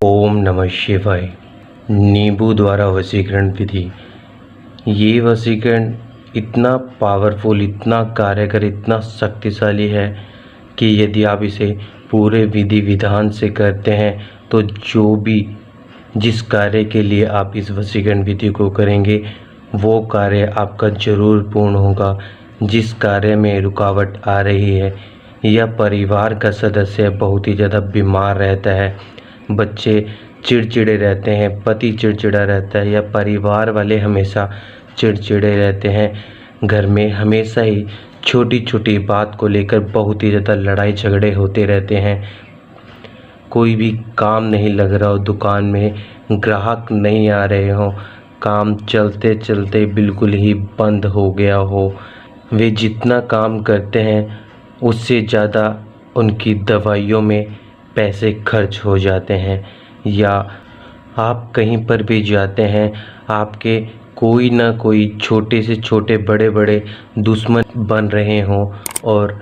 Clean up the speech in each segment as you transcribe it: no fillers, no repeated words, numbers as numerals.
ओम नमः शिवाय। नींबू द्वारा वशीकरण विधि। ये वशीकरण इतना पावरफुल, इतना कारगर, इतना शक्तिशाली है कि यदि आप इसे पूरे विधि विधान से करते हैं तो जो भी जिस कार्य के लिए आप इस वशीकरण विधि को करेंगे वो कार्य आपका जरूर पूर्ण होगा। जिस कार्य में रुकावट आ रही है या परिवार का सदस्य बहुत ही ज़्यादा बीमार रहता है, बच्चे चिड़चिड़े रहते हैं, पति चिड़चिड़ा रहता है या परिवार वाले हमेशा चिड़चिड़े रहते हैं, घर में हमेशा ही छोटी छोटी बात को लेकर बहुत ही ज़्यादा लड़ाई झगड़े होते रहते हैं, कोई भी काम नहीं लग रहा हो, दुकान में ग्राहक नहीं आ रहे हो, काम चलते चलते बिल्कुल ही बंद हो गया हो, वे जितना काम करते हैं उससे ज़्यादा उनकी दवाइयों में पैसे खर्च हो जाते हैं, या आप कहीं पर भी जाते हैं आपके कोई ना कोई छोटे से छोटे बड़े बड़े दुश्मन बन रहे हों और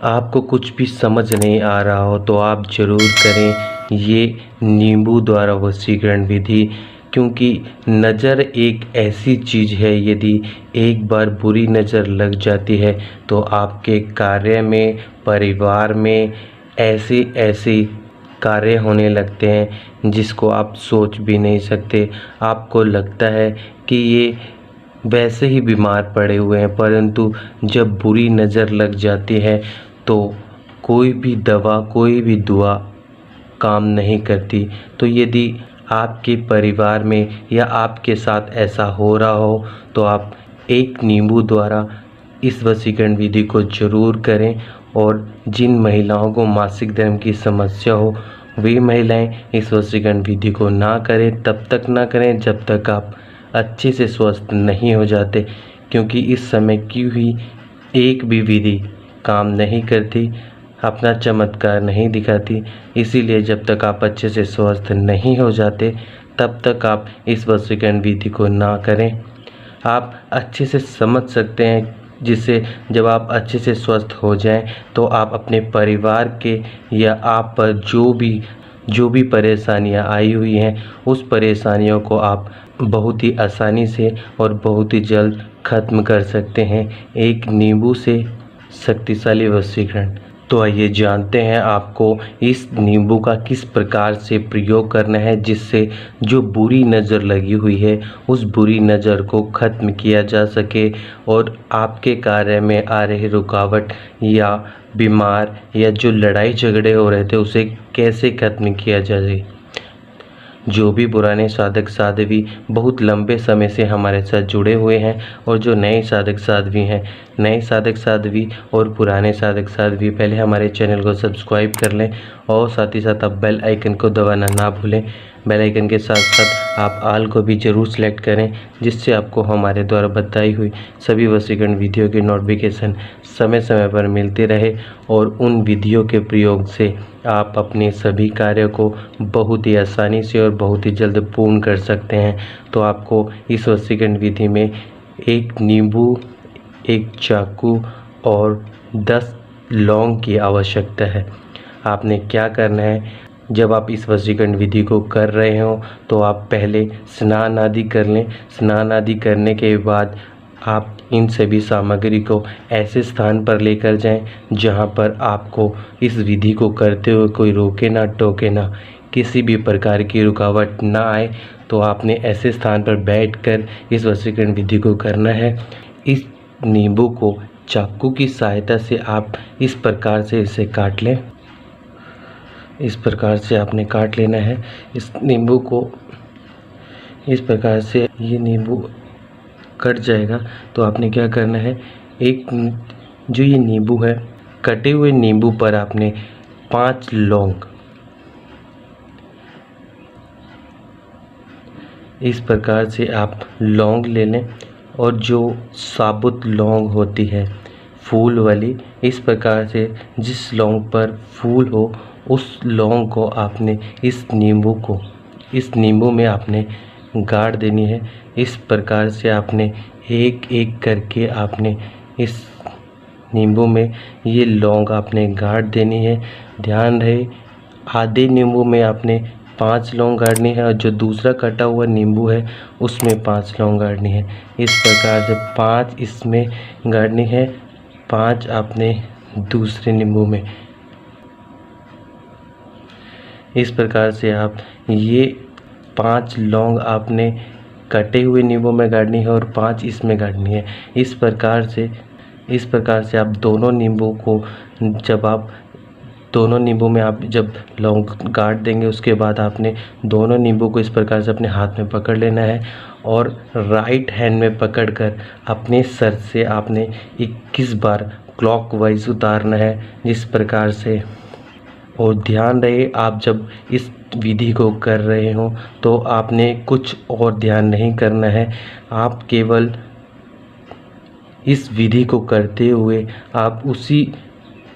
आपको कुछ भी समझ नहीं आ रहा हो तो आप ज़रूर करें ये नींबू द्वारा वशीकरण विधि। क्योंकि नज़र एक ऐसी चीज़ है, यदि एक बार बुरी नज़र लग जाती है तो आपके कार्य में, परिवार में ऐसे ऐसे कार्य होने लगते हैं जिसको आप सोच भी नहीं सकते। आपको लगता है कि ये वैसे ही बीमार पड़े हुए हैं, परंतु जब बुरी नज़र लग जाती है तो कोई भी दवा, कोई भी दुआ काम नहीं करती। तो यदि आपके परिवार में या आपके साथ ऐसा हो रहा हो तो आप एक नींबू द्वारा इस वशीकरण विधि को ज़रूर करें। और जिन महिलाओं को मासिक धर्म की समस्या हो वे महिलाएं इस वशीकरण विधि को ना करें, तब तक ना करें जब तक आप अच्छे से स्वस्थ नहीं हो जाते। क्योंकि इस समय की हुई एक भी विधि काम नहीं करती, अपना चमत्कार नहीं दिखाती। इसीलिए जब तक आप अच्छे से स्वस्थ नहीं हो जाते तब तक आप इस वशीकरण विधि को ना करें। आप अच्छे से समझ सकते हैं, जिससे जब आप अच्छे से स्वस्थ हो जाएं तो आप अपने परिवार के या आप पर जो भी परेशानियां आई हुई हैं उस परेशानियों को आप बहुत ही आसानी से और बहुत ही जल्द ख़त्म कर सकते हैं एक नींबू से शक्तिशाली वशीकरण। तो आइए जानते हैं आपको इस नींबू का किस प्रकार से प्रयोग करना है जिससे जो बुरी नज़र लगी हुई है उस बुरी नज़र को ख़त्म किया जा सके और आपके कार्य में आ रही रुकावट या बीमार या जो लड़ाई झगड़े हो रहे थे उसे कैसे ख़त्म किया जाए। जो भी पुराने साधक साध्वी बहुत लंबे समय से हमारे साथ जुड़े हुए हैं और जो नए साधक साध्वी हैं, नए साधक साध्वी और पुराने साधक साध्वी पहले हमारे चैनल को सब्सक्राइब कर लें और साथ ही साथ आप बेल आइकन को दबाना ना भूलें। बेल आइकन के साथ साथ आप आल को भी ज़रूर सेलेक्ट करें जिससे आपको हमारे द्वारा बताई हुई सभी वशीकरण विधियों की नोटिफिकेशन समय समय पर मिलती रहे और उन विधियों के प्रयोग से आप अपने सभी कार्यों को बहुत ही आसानी से और बहुत ही जल्द पूर्ण कर सकते हैं। तो आपको इस वशीकरण विधि में एक नींबू, एक चाकू और 10 लौंग की आवश्यकता है। आपने क्या करना है, जब आप इस वशीकरण विधि को कर रहे हो तो आप पहले स्नान आदि कर लें। स्नान आदि करने के बाद आप इन सभी सामग्री को ऐसे स्थान पर लेकर जाएं जहां पर आपको इस विधि को करते हुए कोई रोके ना टोके ना, किसी भी प्रकार की रुकावट ना आए। तो आपने ऐसे स्थान पर बैठकर इस वशीकरण विधि को करना है। इस नींबू को चाकू की सहायता से आप इस प्रकार से इसे काट लें। इस प्रकार से आपने काट लेना है इस नींबू को। इस प्रकार से ये नींबू कट जाएगा तो आपने क्या करना है, एक जो ये नींबू है, कटे हुए नींबू पर आपने 5 लौंग इस प्रकार से आप लौंग ले लें और जो साबुत लौंग होती है फूल वाली, इस प्रकार से जिस लौंग पर फूल हो उस लौंग को आपने इस नींबू में आपने गाड़ देनी है। इस प्रकार से आपने एक एक करके आपने इस नींबू में ये लौंग आपने गाड़ देनी है। ध्यान रहे आधे नींबू में आपने 5 लौंग गाड़नी है और जो दूसरा कटा हुआ नींबू है उसमें 5 लौंग गाड़नी है। इस प्रकार से 5 इसमें गाड़नी है, 5 आपने दूसरे नींबू में। इस प्रकार से आप ये 5 लौंग आपने कटे हुए नींबू में गाड़नी है और 5 इसमें गाड़नी है। इस प्रकार से आप दोनों नींबू को दोनों नींबू में आप जब लौंग गाड़ देंगे उसके बाद आपने दोनों नींबू को इस प्रकार से अपने हाथ में पकड़ लेना है और राइट हैंड में पकड़कर अपने सर से आपने 21 बार क्लॉकवाइज उतारना है, जिस प्रकार से। और ध्यान रहे, आप जब इस विधि को कर रहे हो तो आपने कुछ और ध्यान नहीं करना है। आप केवल इस विधि को करते हुए आप उसी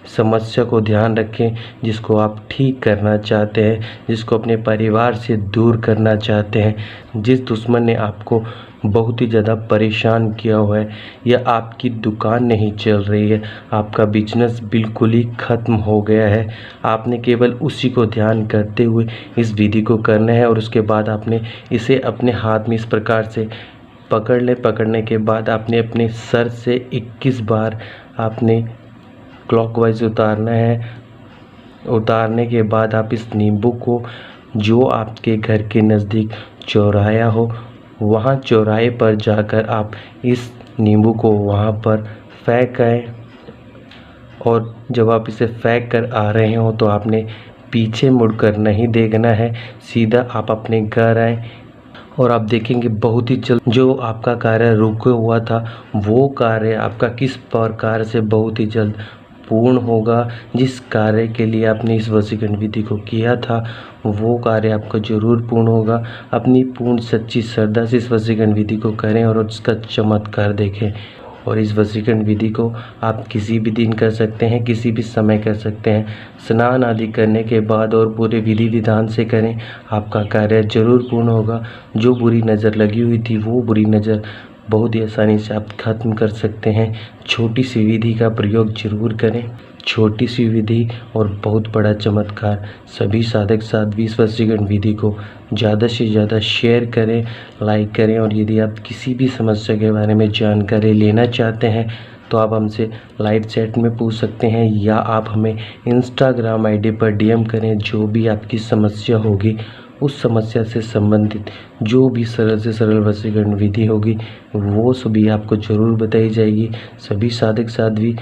समस्या को ध्यान रखें जिसको आप ठीक करना चाहते हैं, जिसको अपने परिवार से दूर करना चाहते हैं। जिस दुश्मन ने आपको बहुत ही ज़्यादा परेशान किया हुआ है, या आपकी दुकान नहीं चल रही है, आपका बिजनेस बिल्कुल ही ख़त्म हो गया है, आपने केवल उसी को ध्यान करते हुए इस विधि को करना है। और उसके बाद आपने इसे अपने हाथ में इस प्रकार से पकड़ने के बाद आपने अपने सर से 21 बार आपने क्लॉकवाइज उतारना है। उतारने के बाद आप इस नींबू को जो आपके घर के नज़दीक चौराहा हो, वहाँ चौराहे पर जाकर आप इस नींबू को वहाँ पर फेंक आएँ। और जब आप इसे फेंक कर आ रहे हो तो आपने पीछे मुड़कर नहीं देखना है, सीधा आप अपने घर आएँ। और आप देखेंगे बहुत ही जल्द जो आपका कार्य रुका हुआ था वो कार्य आपका किस प्रकार से बहुत ही जल्द पूर्ण होगा। जिस कार्य के लिए आपने इस वशीकरण विधि को किया था वो कार्य आपका जरूर पूर्ण होगा। अपनी पूर्ण सच्ची श्रद्धा से इस वशीकरण विधि को करें और उसका चमत्कार देखें। और इस वशीकरण विधि को आप किसी भी दिन कर सकते हैं, किसी भी समय कर सकते हैं। स्नान आदि करने के बाद और पूरे विधि विधान से करें, आपका कार्य जरूर पूर्ण होगा। जो बुरी नज़र लगी हुई थी वो बुरी नज़र बहुत ही आसानी से आप ख़त्म कर सकते हैं। छोटी सी विधि का प्रयोग जरूर करें। छोटी सी विधि और बहुत बड़ा चमत्कार। सभी साधक साध्वी इस वशीकरण विधि को ज़्यादा से ज़्यादा शेयर करें, लाइक करें। और यदि आप किसी भी समस्या के बारे में जानकारी लेना चाहते हैं तो आप हमसे लाइव चैट में पूछ सकते हैं, या आप हमें इंस्टाग्राम आईडी पर डीएम करें। जो भी आपकी समस्या होगी उस समस्या से संबंधित जो भी सरल से सरल वशीकरण विधि होगी वो सभी आपको ज़रूर बताई जाएगी। सभी साधक साध्वी